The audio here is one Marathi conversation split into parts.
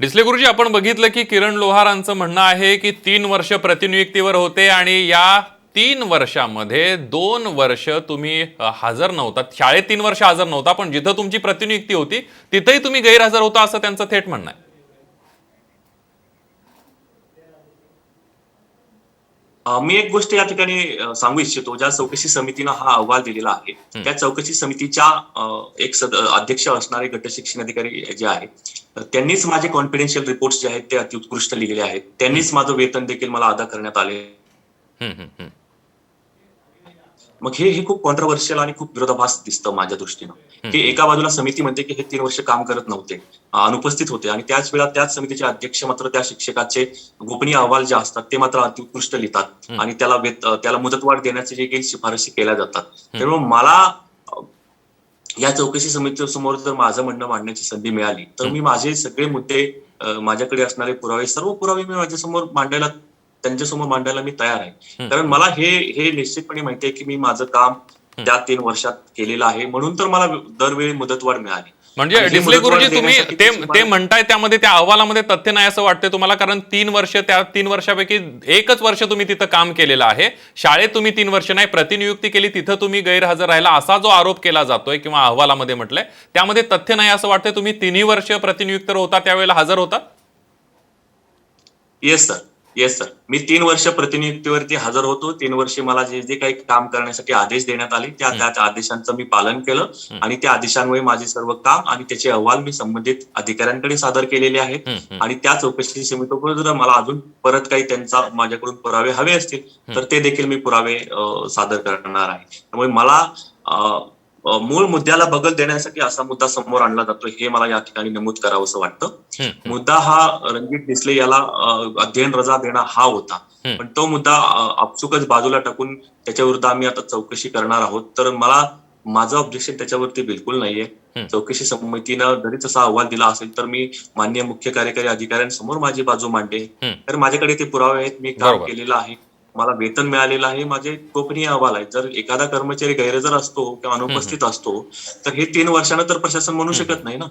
डिसले गुरुजी, आपण बघितलं की किरण लोहारांचं म्हणणं आहे की 3 वर्ष प्रतिनियुक्तीवर होते आणि या 3 वर्षामध्ये 2 वर्ष तुम्ही हजर नव्हता. शाळेत 3 वर्ष हजर नव्हता, पण जिथं तुमची प्रतिनियुक्ती होती तिथंही तुम्ही गैरहजर होता, असं त्यांचं थेट म्हणणं आहे. मी एक गोष्ट या ठिकाणी सांगू इच्छितो. ज्या चौकशी समितीनं हा अहवाल दिलेला आहे, हं, त्या चौकशी समितीच्या एक अध्यक्ष असणारे गट शिक्षण अधिकारी जे आहेत, त्यांनीच माझे कॉन्फिडेन्शियल रिपोर्ट्स जे आहेत ते अत्युत्कृष्ट लिहिलेले आहेत. हं, त्यांनीच माझं वेतन देखील मला अदा करण्यात आले. हं, हं, हं. मग हे खूप कॉन्ट्रोव्हर्शियल आणि खूप विरोधाभास दिसतं माझ्या दृष्टीनं, हं, की हं. एका बाजूला समिती म्हणते की हे 3 वर्ष काम करत नव्हते, अनुपस्थित होते आणि त्याच वेळा त्याच समितीचे अध्यक्ष मात्र त्या शिक्षकाचे गोपनीय अहवाल जे असतात ते मात्र अत्युत्कृष्ट लिहितात हं, आणि त्याला मुदतवाढ देण्याचे जे काही शिफारसी केल्या जातात. हं, त्यामुळे मला अ, या चौकशी समितीसमोर जर माझं म्हणणं मांडण्याची संधी मिळाली, तर हं, मी माझे सगळे मुद्दे, माझ्याकडे असणारे पुरावे, सर्व पुरावे मी माझ्यासमोर मांडायला त्यांच्यासमोर मांडायला मी तयार आहे. हं, कारण हं, मला हे निश्चितपणे माहिती आहे, की मी माझं काम हं. त्या 3 वर्षात केलेलं आहे. म्हणून तर मला दरवेळी मुदतवाढ मिळाली म्हणजे आणि हे डिसले मुदतवाढ गुरुजी, तुम्ही देण्यासाठीची ते ते शिफारस. म्हणताय त्यामध्ये त्या अहवालामध्ये तथ्य नाही असं वाटतंय तुम्हाला? कारण 3 वर्ष, त्या 3 वर्षापैकी एकच वर्ष तुम्ही तिथं काम केलेलं आहे. शाळेत तुम्ही 3 वर्ष नाही, प्रतिनियुक्ती केली तिथं तुम्ही गैरहजर राहिला, असा जो आरोप केला जातोय किंवा अहवालामध्ये म्हटलंय, त्यामध्ये तथ्य नाही असं वाटतंय? तुम्ही 3 वर्ष प्रतिनियुक्त होता, त्यावेळेला हजर होता? Yes sir. Yes sir. मी 3 वर्ष प्रतिनियुक्तीवरती हजर होतो. 3 वर्षे मला जे काही काम करण्यासाठी आदेश देण्यात आले, त्या हं, त्या आदेशांचं मी पालन केलं हं, आणि त्या आदेशान्वये माझे सर्व काम आणि त्याचे अहवाल मी संबंधित अधिकाऱ्यांकडे सादर केलेले आहेत. हं, हं, आणि त्या चौकशी समितीकडून जर मला अजून परत काही त्यांचा माझ्याकडून पुरावे हवे असतील, हं. तर ते देखील मी पुरावे सादर करणार आहे. त्यामुळे मला अ, मूळ मुद्द्याला बगल देण्यासाठी असा मुद्दा समोर आणला जातोय, हे मला या ठिकाणी नमूद करावंसं वाटतं. हं, हं, मुद्दा हा रणजित डिसले याला अध्ययन रजा देणं हा होता. हं, पण तो मुद्दा आपसुकच बाजूला टाकून त्याच्याविरुद्ध आम्ही आता चौकशी करणार आहोत. तर माझं ऑब्जेक्शन त्याच्यावरती बिलकुल नाहीये. हं, चौकशी समितीनं जरी तसा अहवाल दिला असेल, तर मी माननीय मुख्य कार्यकारी अधिकाऱ्यांसमोर माझी बाजू मांडेन. हं. तर माझ्याकडे ते पुरावे आहेत. मी काम बरोबर. केलेलं आहे. मला वेतन मिळालेलं आहे. माझे गोपनीय अहवाल आहेत. जर एखादा कर्मचारी गैरहजर असतो किंवा हं, हं, अनुपस्थित असतो, तर हे 3 वर्षानं तर प्रशासन म्हणू हं, हं, शकत नाही ना.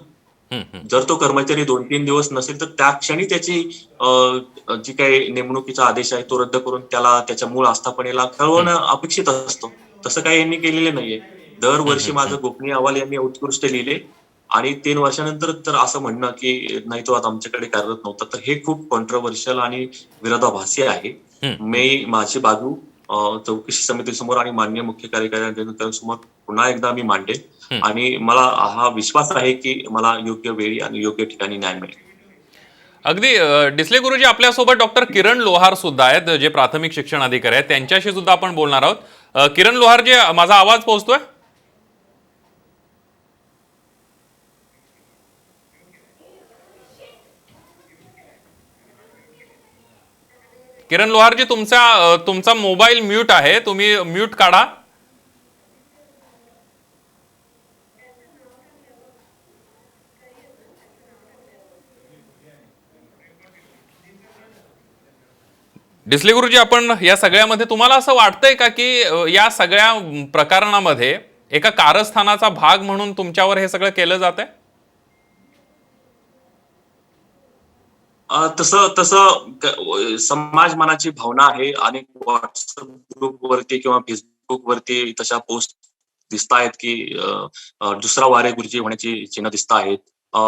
हं, हं, जर तो कर्मचारी 2-3 दिवस नसेल, तर त्या क्षणी त्याची जी काही नेमणुकीचा आदेश आहे, तो रद्द करून त्याला त्याच्या मूळ आस्थापनेला हं, कळवणं अपेक्षित असतं. तसं काही यांनी केलेलं नाहीये. हं, दरवर्षी हं, हं, माझं गोपनीय अहवाल यांनी उत्कृष्ट लिहिले आणि 3 वर्षानंतर तर असं म्हणणं, की नाही तो आता आमच्याकडे कार्यरत नव्हता, तर हे खूप कॉन्ट्रोव्हर्शियल आणि विरोधाभासी आहे. हं, हं, मी माझी बाजू चौकशी समितीसमोर आणि माननीय मुख्य कार्यकारी अधिकाऱ्यांसमोर पुन्हा एकदा मी मांडेन. हं. आणि मला हा विश्वास आहे, की मला योग्य वेळी आणि योग्य ठिकाणी न्याय मिळेल. अगदी डिसले गुरुजी, आपल्यासोबत डॉक्टर किरण लोहार सुद्धा आहेत, जे प्राथमिक शिक्षण अधिकारी आहेत. त्यांच्याशी सुद्धा आपण बोलणार आहोत. किरण लोहार, जे माझा आवाज पोहोचतोय? किरण लोहारजी, तुमचा मोबाईल म्यूट आहे, तुम्ही म्यूट काढा. डिसले गुरुजी, आपण या सगळ्यामध्ये तुम्हाला असं वाटतंय का की या सगळ्या प्रकरणामध्ये एका कारस्थानाचा भाग म्हणून तुमच्यावर हे सगळं केलं जात आहे? तसं तसं समाज मनाची भावना आहे आणि WhatsApp ग्रुपवरती किंवा Facebookवरती तशा पोस्ट दिसतायत, की दुसरा वारे गुरुजी होण्याची चिन्ह दिसताहेत. अ,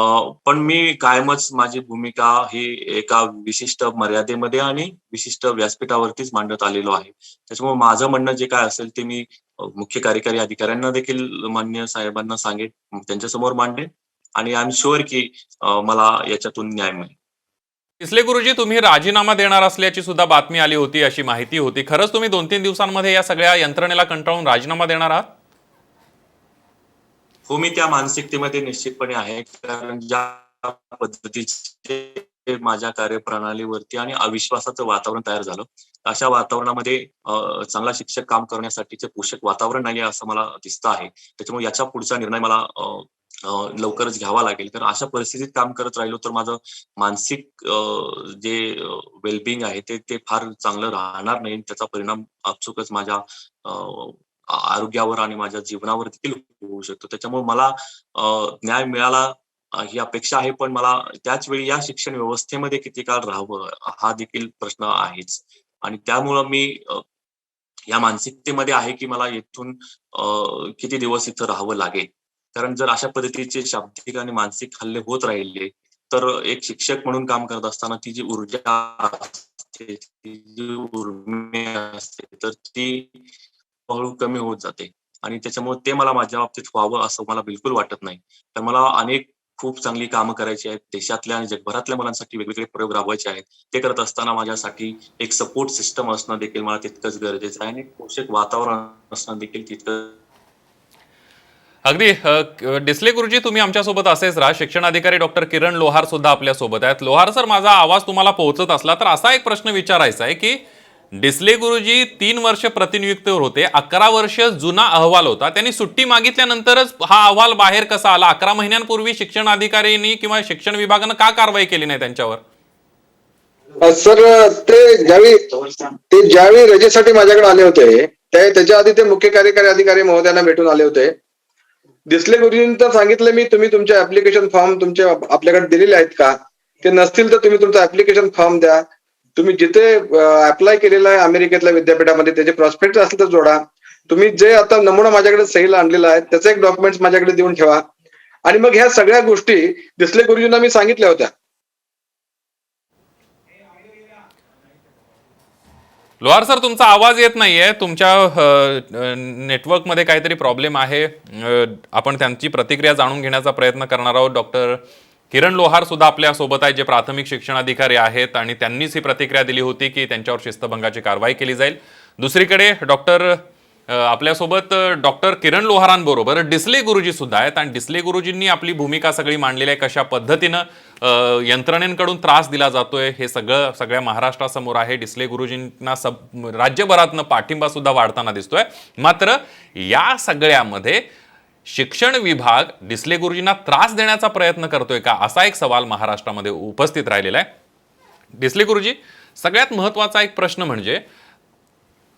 पण मी कायमच माझी भूमिका ही एका विशिष्ट मर्यादेमध्ये आणि विशिष्ट व्यासपीठावरतीच मांडत आलेलो आहे. त्याच्यामुळे माझं म्हणणं जे काय असेल ते मी मुख्य कार्यकारी अधिकाऱ्यांना देखील माननीय साहेबांना सांगेन, त्यांच्यासमोर मांडेन आणि आय एम शुअर की मला याच्यातून न्याय मिळेल. डिसले गुरुजी, तुम्ही राजीनामा देणार असल्याची सुद्धा बातमी आली होती, अशी माहिती होती. खरंच तुम्ही 2-3 दिवसांमध्ये या सगळ्या यंत्रणेला कंटाळून राजीनामा देणार आहात? हो, मी त्या मानसिकतेमध्ये निश्चितपणे आहे. कारण ज्या पद्धतीचे माझ्या कार्यप्रणालीवरती आणि अविश्वासाचं वातावरण तयार झालं, अशा वातावरणामध्ये चांगला शिक्षक काम करण्यासाठीचे पोषक वातावरण नाहीये असं मला दिसतं आहे. त्याच्यामुळे याच्या पुढचा निर्णय मला अ, अ, लवकरच घ्यावा लागेल. कारण अशा परिस्थितीत काम करत राहिलो तर माझं मानसिक जे वेलबिंग आहे ते ते फार चांगलं राहणार नाही. त्याचा परिणाम आपसुकच माझ्या अ, आरोग्यावर आणि माझ्या जीवनावर देखील होऊ शकतो. त्याच्यामुळे मला न्याय मिळाला ही अपेक्षा आहे, पण मला त्याच वेळी या शिक्षण व्यवस्थेमध्ये किती काळ राहावं हा देखील प्रश्न आहेच. आणि त्यामुळं मी या मानसिकतेमध्ये आहे, की मला इथून किती दिवस इथं राहावं लागेल. कारण जर अशा पद्धतीचे शाब्दिक आणि मानसिक हल्ले होत राहिले, तर एक शिक्षक म्हणून काम करत असताना ती जी ऊर्जा असते, ती जी उर्मी असते, तर ती हळू कमी होत जाते. आणि त्याच्यामुळे ते मला माझ्या बाबतीत व्हावं असं मला बिलकुल वाटत नाही. तर मला खूप चांगली कामं करायची आहेत. देशातल्या आणि जगभरातल्या मुलांसाठी वेगवेगळे प्रयोग राबवायचे आहेत. ते करत असताना माझ्यासाठी एक सपोर्ट सिस्टम असणं देखील मला तितकंच गरजेचं आहे आणि पोषक वातावरण असणं देखील तितकं. अगदी डिसले गुरुजी, तुम्ही आमच्यासोबत असेच राहा. शिक्षण अधिकारी डॉक्टर किरण लोहार सुद्धा आपल्या सोबत आहेत. लोहार सर, माझा आवाज तुम्हाला पोहोचत असला तर असा एक प्रश्न विचारायचा आहे की डिसले गुरुजी 3 वर्ष प्रतिनियुक्तीवर होते. 11 वर्ष जुना अहवाल होता. त्यांनी सुट्टी मागितल्यानंतरच हा अहवाल बाहेर कसा आला? 11 महिन्यांपूर्वी शिक्षण अधिकाऱ्यांनी किंवा शिक्षण विभागानं का कारवाई केली नाही त्यांच्यावर? सर, ते ज्यावेळी रजेसाठी माझ्याकडे आले होते त्याच्या आधी ते मुख्य कार्यकारी अधिकारी महोदयांना भेटून आले होते. डिसले गुरुजींनी तर सांगितलं, मी तुम्ही तुमचे ऍप्लिकेशन फॉर्म तुमचे आपल्याकडे दिलेले आहेत का? ते नसतील तर तुम्ही तुमचा ऍप्लिकेशन फॉर्म द्या. तुम्ही जिथे अप्लाय केलेला आहे अमेरिकेतल्या विद्यापीठामध्ये त्याचे प्रॉस्पेक्ट असेल तर जोडा. तुम्ही जे आता नमुना माझ्याकडे सहीला आणलेला आहे त्याचे एक डॉक्युमेंट्स माझ्याकडे देऊन ठेवा. आणि मग ह्या सगळ्या गोष्टी डिसले गुरुजींना मी सांगितल्या होत्या. लोहार सर, तुमचा आवाज येत नाहीये. तुमच्या नेटवर्कमध्ये काहीतरी प्रॉब्लेम आहे. आपण त्यांची प्रतिक्रिया जाणून घेण्याचा प्रयत्न करणार आहोत. डॉक्टर किरण लोहार सुद्धा आपल्या सोबत आहे, जे प्राथमिक शिक्षण अधिकारी आहेत, आणि त्यांनीच ही प्रतिक्रिया दिली होती की त्यांच्यावर शिस्तभंगाची कारवाई केली जाईल. दुसरीकडे आपल्यासोबत डॉक्टर किरण लोहारांबरोबर डिसले गुरुजी सुद्धा आहेत, आणि डिसले गुरुजींनी आपली भूमिका सगळी मांडलेली आहे. कशा पद्धतीनं यंत्रणेकडून त्रास दिला जातोय हे सगळ्या महाराष्ट्रासमोर आहे. डिसले गुरुजींना राज्यभरातनं पाठिंबा सुद्धा वाढताना दिसतोय. मात्र या सगळ्यामध्ये शिक्षण विभाग डिसले गुरुजींना त्रास देण्याचा प्रयत्न करतोय का, असा एक सवाल महाराष्ट्रामध्ये उपस्थित राहिलेला आहे. डिसले गुरुजी, सगळ्यात महत्वाचा एक प्रश्न म्हणजे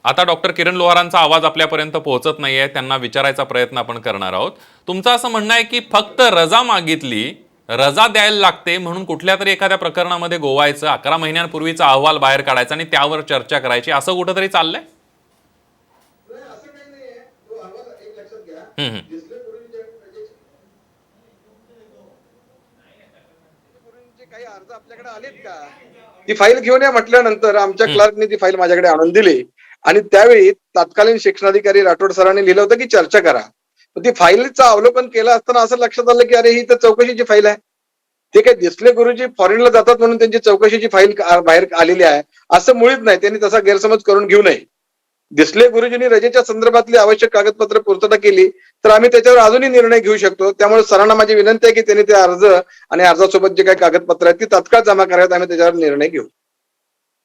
आता डॉक्टर किरण लोहारांचा आवाज आपल्यापर्यंत पोहोचत नाहीये, त्यांना विचारायचा प्रयत्न आपण करणार आहोत. तुमचं असं म्हणणं आहे की फक्त रजा मागितली, रजा द्यायला लागते म्हणून कुठल्या तरी एखाद्या प्रकरणामध्ये गोवायचं, 11 महिन्यांपूर्वीचा अहवाल बाहेर काढायचा आणि त्यावर चर्चा करायची, असं कुठंतरी चाललंय? काही अर्ज आपल्याकडे आलेत का? ती फाईल घेऊन या म्हटल्यानंतर आमच्या क्लार्कने ती फाईल माझ्याकडे आणून दिली. आणि त्यावेळी तत्कालीन शिक्षणाधिकारी राठोड सरांनी लिहिलं होतं की चर्चा करा. ती फाईलचं अवलोकन केलं असताना असं लक्षात आलं की अरे, ही तर चौकशीची फाईल आहे. ते काय डिसले गुरुजी फॉरेनला जातात म्हणून त्यांची चौकशीची फाईल बाहेर आलेली आहे असं मुळीच नाही. त्यांनी तसा गैरसमज करून घेऊ नये. डिसले गुरुजींनी रजेच्या संदर्भातली आवश्यक कागदपत्र पूर्तता केली तर आम्ही त्याच्यावर अजूनही निर्णय घेऊ शकतो. त्यामुळे सरांना माझी विनंती आहे की त्यांनी ते अर्ज आणि अर्जासोबत जे काही कागदपत्र आहेत ती तात्काळ जमा करावेत. आम्ही त्याच्यावर निर्णय घेऊ.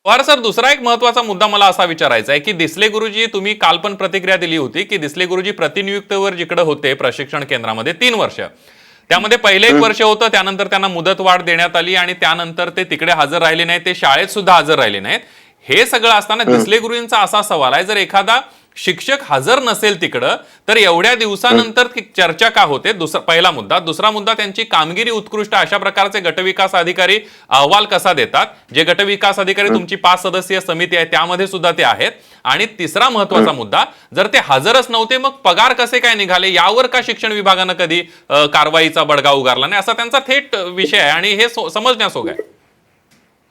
पवार सर, दुसरा एक महत्वाचा मुद्दा मला असा विचारायचा आहे की डिसले गुरुजी, तुम्ही काल पण प्रतिक्रिया दिली होती की डिसले गुरुजी प्रतिनियुक्तीवर जिकडे होते प्रशिक्षण केंद्रामध्ये 3 वर्ष, त्यामध्ये पहिले 1 वर्ष होतं, त्यानंतर त्यांना मुदतवाढ देण्यात आली आणि त्यानंतर ते तिकडे हजर राहिले नाहीत, ते शाळेत सुद्धा हजर राहिले नाहीत. हे सगळं असताना डिसले गुरुजींचा असा सवाल आहे, जर एखादा शिक्षक हजर नसेल तिकडं तर एवढ्या दिवसानंतर चर्चा का होते? पहिला मुद्दा. दुसरा मुद्दा, त्यांची कामगिरी उत्कृष्ट, अशा प्रकारचे गटविकास अधिकारी अहवाल कसा देतात? जे गटविकास अधिकारी तुमची 5 सदस्यीय समिती आहे त्यामध्ये सुद्धा ते आहेत. आणि तिसरा महत्वाचा मुद्दा, जर ते हजरच नव्हते मग पगार कसे काय निघाले, यावर का शिक्षण विभागानं कधी कारवाईचा बडगा उगारला नाही, असा त्यांचा थेट विषय आहे आणि हे समजण्यासोग आहे.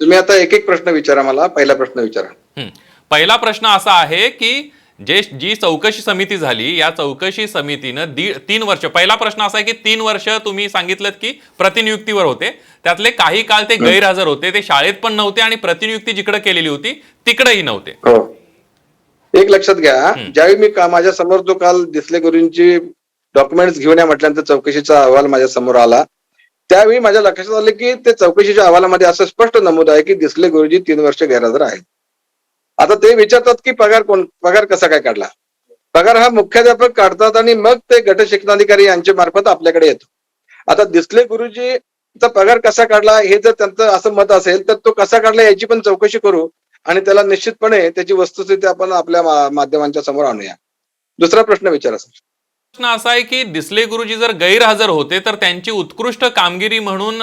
तुम्ही आता एक एक प्रश्न विचारा मला. पहिला प्रश्न विचारा. पहिला प्रश्न असा आहे की जी चौकशी समिती झाली, या चौकशी समितीनं 3 वर्ष, पहिला प्रश्न असा आहे की 3 वर्ष तुम्ही सांगितलं की प्रतिनियुक्तीवर होते, त्यातले काही काळ ते गैरहजर होते, ते शाळेत पण नव्हते आणि प्रतिनियुक्ती जिकडे केलेली होती तिकडेही नव्हते. हो, एक लक्षात घ्या, ज्यावेळी मी माझ्या समोर जो काल डिसले गुरुजींची डॉक्युमेंट्स घेऊन या म्हटल्यानंतर चौकशीचा अहवाल माझ्या समोर आला, त्यावेळी माझ्या लक्षात आलं की ते चौकशीच्या अहवालामध्ये असं स्पष्ट नमूद आहे की डिसले गुरुजी 3 वर्ष गैरहजर आहेत. आता ते विचारतात की पगार कसा काय काढला? पगार हा मुख्याध्यापक काढतात आणि मग ते गट शिक्षणाधिकारी यांच्या मार्फत आपल्याकडे येतो. आता डिसले गुरुजीचा पगार कसा काढला हे जर त्यांचं असं मत असेल तर तो कसा काढला याची पण चौकशी करू आणि त्याला निश्चितपणे त्याची वस्तुस्थिती आपण आपल्या माध्यमांच्या समोर आणूया. दुसरा प्रश्न विचारा सर. प्रश्न असा आहे की डिसले गुरुजी जर गैरहजर होते तर त्यांची उत्कृष्ट कामगिरी म्हणून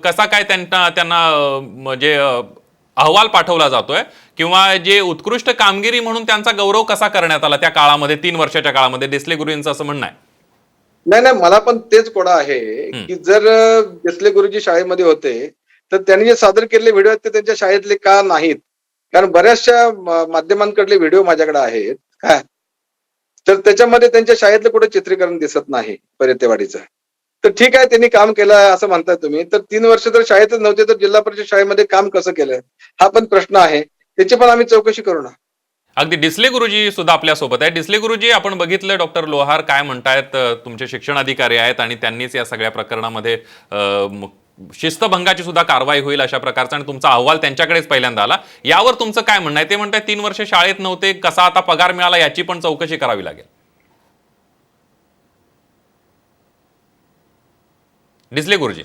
कसा काय त्यांना म्हणजे अहवाल पाठवला जातोय किंवा जे उत्कृष्ट कामगिरी म्हणून त्यांचा गौरव कसा करण्यात आला त्या काळामध्ये 3 वर्षाच्या काळामध्ये डिसले गुरुजींचं असं म्हणणं आहे. नाही मला पण तेच कोडा आहे की जर देसले गुरुजी शाळेमध्ये होते तर त्यांनी जे सादर केलेले व्हिडिओ आहेत ते त्यांच्या शाळेतले का नाहीत? कारण बऱ्याचशा माध्यमांकडले व्हिडिओ माझ्याकडे आहेत काय, तर त्याच्यामध्ये त्यांच्या शाळेतलं कुठे चित्रीकरण दिसत नाही पर्यतेवाडीचं. तर ठीक आहे, त्यांनी काम केलं असं म्हणताय तुम्ही, तर 3 वर्ष जर शाळेतच नव्हते तर जिल्हा परिषद शाळेमध्ये काम कसं केलं हा पण प्रश्न आहे, त्याची पण आम्ही चौकशी करू ना. अगदी डिसले गुरुजी सुद्धा आपल्या सोबत आहे. डिसले गुरुजी, आपण बघितलं डॉक्टर लोहार काय म्हणतायत, तुमचे शिक्षण अधिकारी आहेत आणि त्यांनीच या सगळ्या प्रकरणामध्ये शिस्तभंगाची सुद्धा कारवाई होईल अशा प्रकारचा आणि तुमचा अहवाल त्यांच्याकडेच पहिल्यांदा आला. यावर तुमचं काय म्हणणं आहे? ते म्हणताय 3 वर्ष शाळेत नव्हते, कसा आता पगार मिळाला याची पण चौकशी करावी लागेल. डिसले गुरुजी.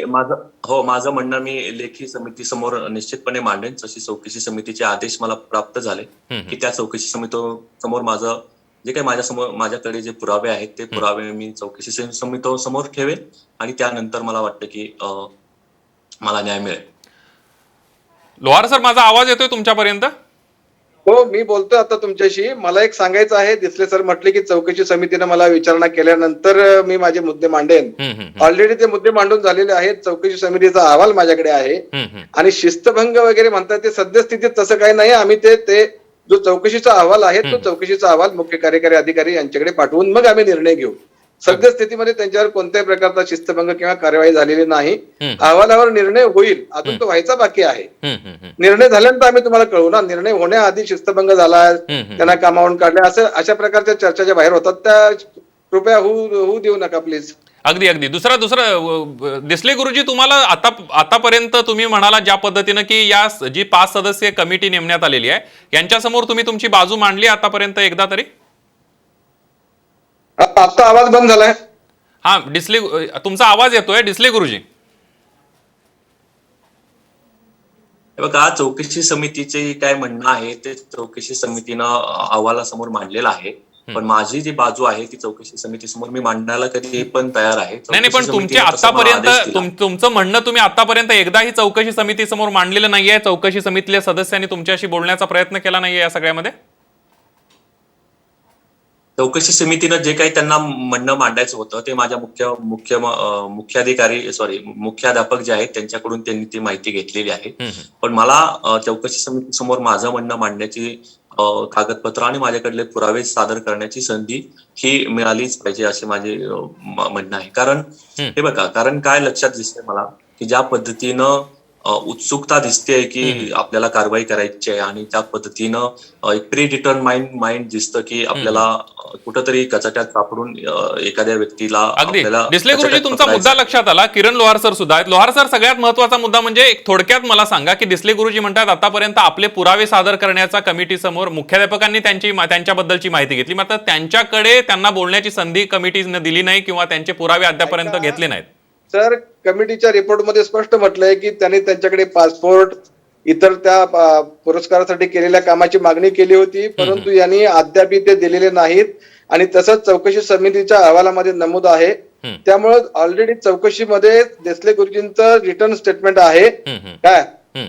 माझं म्हणणं मी लेखी समिती समोर निश्चितपणे मांडेन. जशी चौकशी समितीचे आदेश मला प्राप्त झाले की त्या चौकशी समिती समोर माझं जे काही माझ्याकडे जे पुरावे आहेत ते पुरावे मी चौकशी समिती समोर ठेवेन आणि त्यानंतर मला वाटतं की मला न्याय मिळेल. लोहार सर, माझा आवाज येतोय तुमच्यापर्यंत? हो, मी बोलतोय आता तुमच्याशी. मला एक सांगायचं आहे, दिसले सर म्हटले की चौकशी समितीने मला विचारणा केल्यानंतर मी माझे मुद्दे मांडेन. ऑलरेडी ते मुद्दे मांडून झालेले आहेत. चौकशी समितीचा अहवाल माझ्याकडे आहे आणि शिस्तभंग वगैरे म्हणतात ते सद्यस्थितीत तसं काही नाही. आम्ही ते जो चौकशीचा अहवाल आहे तो चौकशीचा अहवाल मुख्य कार्यकारी अधिकारी यांच्याकडे पाठवून मग आम्ही निर्णय घेऊ. सद्यस्थितीमध्ये त्यांच्यावर कोणत्याही प्रकारचा शिस्तभंग किंवा कार्यवाही झालेली नाही. अहवालावर निर्णय होईल, अजून तो व्हायचा बाकी आहे. निर्णय झाल्यानंतर आम्ही तुम्हाला कळवू ना. निर्णय होण्याआधी शिस्तभंग झाला, त्यांना कामावून काढले, असं अशा प्रकारच्या चर्चा ज्या बाहेर होतात त्या कृपया होऊ देऊ नका प्लीज. अगदी दुसरं डिसले गुरुजी, तुम्हाला आतापर्यंत तुम्ही म्हणाला ज्या पद्धतीनं की या जी 5 सदस्यीय कमिटी नेमण्यात आलेली आहे यांच्यासमोर तुम्ही तुमची बाजू मांडली आतापर्यंत एकदा तरी? आता आवाज बंद झालाय. हा, तुमचा आवाज येतोय डिसले गुरुजी. बघा, चौकशी समितीचे काय म्हणणं आहे ते चौकशी समितीनं अहवालासमोर मांडलेलं आहे. पण माझी जी बाजू आहे ती चौकशी समिती समोर मी मांडण्याला कधी पण तयार आहे. नाही, पण तुमचे आतापर्यंत तुमचं म्हणणं तुम्ही आतापर्यंत एकदाही चौकशी समिती समोर मांडलेलं नाहीये? चौकशी समितीतल्या सदस्यांनी तुमच्याशी बोलण्याचा प्रयत्न केला नाहीये या सगळ्यामध्ये? चौकशी समितीनं जे काही त्यांना म्हणणं मांडायचं होतं ते माझ्या मुख्याध्यापक जे आहेत त्यांच्याकडून त्यांनी ती माहिती घेतलेली आहे. पण मला चौकशी समिती समोर माझं म्हणणं मांडण्याची कागदपत्र आणि माझ्याकडले पुरावे सादर करण्याची संधी ही मिळालीच पाहिजे असे माझे म्हणणं आहे. कारण हे बघा, कारण काय लक्षात दिसतंय मला की ज्या पद्धतीनं उत्सुकता दिसते की आपल्याला कारवाई करायची आहे आणि त्या पद्धतीनं एक प्री डिटर्माइंड माइंड दिसतं की आपल्याला कुठंतरी कचाट्यात सापडून एखाद्या व्यक्तीला. अगदी डिसले गुरुजी, तुमचा मुद्दा लक्षात आला. किरण लोहार सर सुद्धा आहेत. लोहार सर, सगळ्यात महत्वाचा मुद्दा म्हणजे एक थोडक्यात मला सांगा की डिसले गुरुजी म्हणतात आतापर्यंत आपले पुरावे सादर करण्याचा कमिटी समोर मुख्याध्यापकांनी त्यांच्याबद्दलची माहिती घेतली, मात्र त्यांच्याकडे त्यांना बोलण्याची संधी कमिटीने दिली नाही किंवा त्यांचे पुरावे अद्यापर्यंत घेतले नाहीत. सर, कमिटीच्या रिपोर्टमध्ये स्पष्ट म्हटलंय की त्यांनी त्यांच्याकडे पासपोर्ट इतर त्या पुरस्कारासाठी केलेल्या कामाची मागणी केली होती, परंतु यांनी अद्याप ते दिलेले नाहीत आणि तसंच चौकशी समितीच्या अहवालामध्ये नमूद आहे. त्यामुळे ऑलरेडी चौकशीमध्ये देसले गुरुजींचं रिटर्न स्टेटमेंट आहे काय,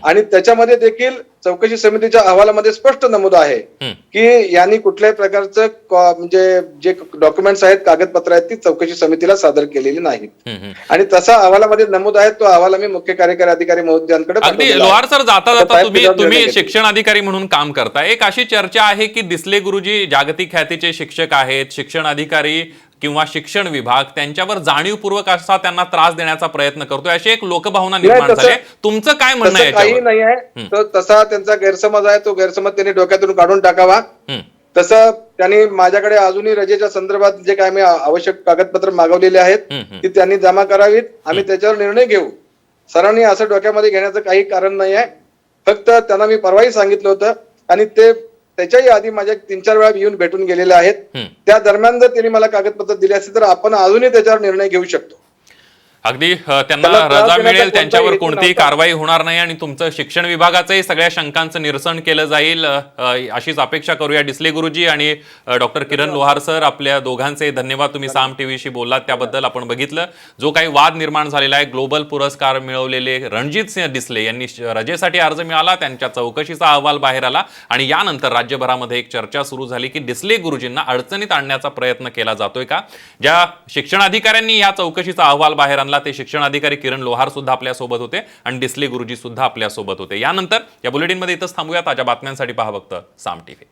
आणि त्याच्यामध्ये देखील चौकशी समितीच्या अहवालामध्ये स्पष्ट नमूद आहे की यांनी कुठल्याही प्रकारचं म्हणजे जे डॉक्युमेंट्स आहेत, कागदपत्र आहेत, ती चौकशी समितीला सादर केलेली नाहीत आणि तसा अहवालामध्ये नमूद आहे. तो अहवाल आम्ही मुख्य कार्यकारी अधिकारी महोदयांकडे. अगदी लोहार सर, जाता जाता तुम्ही शिक्षण अधिकारी म्हणून काम करता. एक अशी चर्चा आहे की डिसले गुरुजी जागतिक ख्यातीचे शिक्षक आहेत, शिक्षण अधिकारी किंवा शिक्षण विभाग त्यांच्यावर जाणीवपूर्वक असा त्यांना त्रास देण्याचा प्रयत्न करतोय, अशी एक लोकभावना निर्माण झाली. तुमचं काय म्हणणं आहे? काही नाही आहे, तर तसा त्यांचा गैरसमज आहे. तो गैरसमज त्यांनी डोक्यातून काढून टाकावा. तसं त्यांनी माझ्याकडे अजूनही रजेच्या संदर्भात जे काय मी आवश्यक कागदपत्र मागवलेले आहेत ती त्यांनी जमा करावीत. आम्ही त्याच्यावर निर्णय घेऊ. सरांनी असं डोक्यामध्ये घेण्याचं काही कारण नाही आहे. फक्त त्यांना मी परवाही सांगितलं होतं आणि ते त्याच्याही आधी माझ्या 3-4 वेळा येऊन भेटून गेलेले आहेत. त्या दरम्यान जर त्यांनी मला कागदपत्र दिले असते तर आपण अजूनही त्याच्यावर निर्णय घेऊ शकतो. अगदी त्यांना त्याला त्रास रजा देण्याचा मिळेल, त्यांच्यावर कोणताही हेतू कोणतीही नव्हता. कारवाई होणार नाही आणि तुमचं शिक्षण विभागाचंही सगळ्या शंकांचं निरसन केलं जाईल अशीच अपेक्षा करूया. डिसले गुरुजी आणि डॉक्टर किरण लोहार सर, आपल्या दोघांचे धन्यवाद. तुम्ही साम टीव्हीशी बोललात त्याबद्दल. आपण बघितलं जो काही वाद निर्माण झालेला आहे, ग्लोबल पुरस्कार मिळवलेले रणजित सिंह डिसले यांनी रजेसाठी अर्ज मिळाला, त्यांच्या चौकशीचा अहवाल बाहेर आला आणि यानंतर राज्यभरामध्ये एक चर्चा सुरू झाली की डिसले गुरुजींना अडचणीत आणण्याचा प्रयत्न केला जातोय का. ज्या शिक्षणाधिकाऱ्यांनी या चौकशीचा अहवाल बाहेर आणला ते शिक्षण अधिकारी किरण लोहार सुद्धा आपल्या सोबत होते आणि डिसले गुरुजी सुद्धा आपल्या सोबत होते. यानंतर या बुलेटिनमध्ये इथंच थांबूया. ताज्या बातम्यांसाठी पहा फक्त साम टीव्ही.